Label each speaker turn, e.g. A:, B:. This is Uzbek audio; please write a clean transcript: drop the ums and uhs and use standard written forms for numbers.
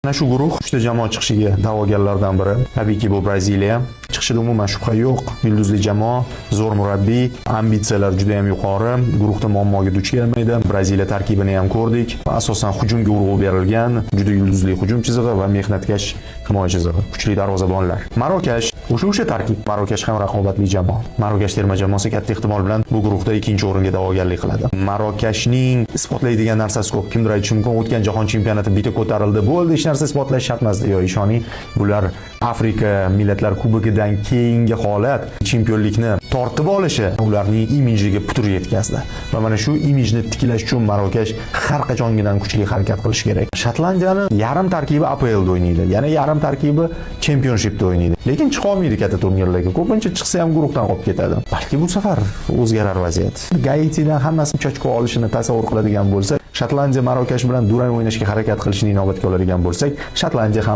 A: Mana shu guruh 3 ta jamoa chiqishiga da'vogarlardan biri. Tabiiyki bu Braziliya. Chiqishida umuman shubha yo'q. Yulduzli jamoa, zo'r murabbiy, ambitsiyalar juda ham yuqori. Guruhda muammoga duch kelmaydi. Braziliya tarkibini ham ko'rdik. Asosan hujumga urg'u berilgan, juda yulduzli hujum chizig'i va mehnatkash himoya chizig'i. Kuchli darvozabonlar. Marokash o'sha tarkib. Marokash ham raqobatli jamoa. Marokash terma jamoasi katta ehtimol bilan bu guruhda 2-o'ringa da'vogarlik qiladi. Marokashning isbotlaydigan narsasi ko'p. Kimdir aytishi mumkin, o'tgan jahon chempionati bitta ko'tarildi, bo'ldi, hech narsa isbotlash shart emas. Yo, ishoning, bular Afrika Millatlar Kubogidan keyingi holat chempionlikni tortib olishi ularning imejiga putur yetkazdi. Va mana shu imijni tiklash uchun Marokash har qachongidan kuchli harakat qilish kerak. Shotlandiyani yarim tarkibi APLda o'ynaydi, yana yarim tarkibi Championshipda o'ynaydi. Lekin chiqa olmaydi katta turnirlarga. Ko'pincha chiqsa ham guruhdan qolib ketadi. Balki bu safar o'zgarar vaziyat. Gaitidan hammasi 3 ochko olishini tasavvur qiladigan bo'lsak, Shotlandiya Marokash bilan durang o'ynashga harakat qilishini inobatga oladigan bo'lsak, Shotlandiya ham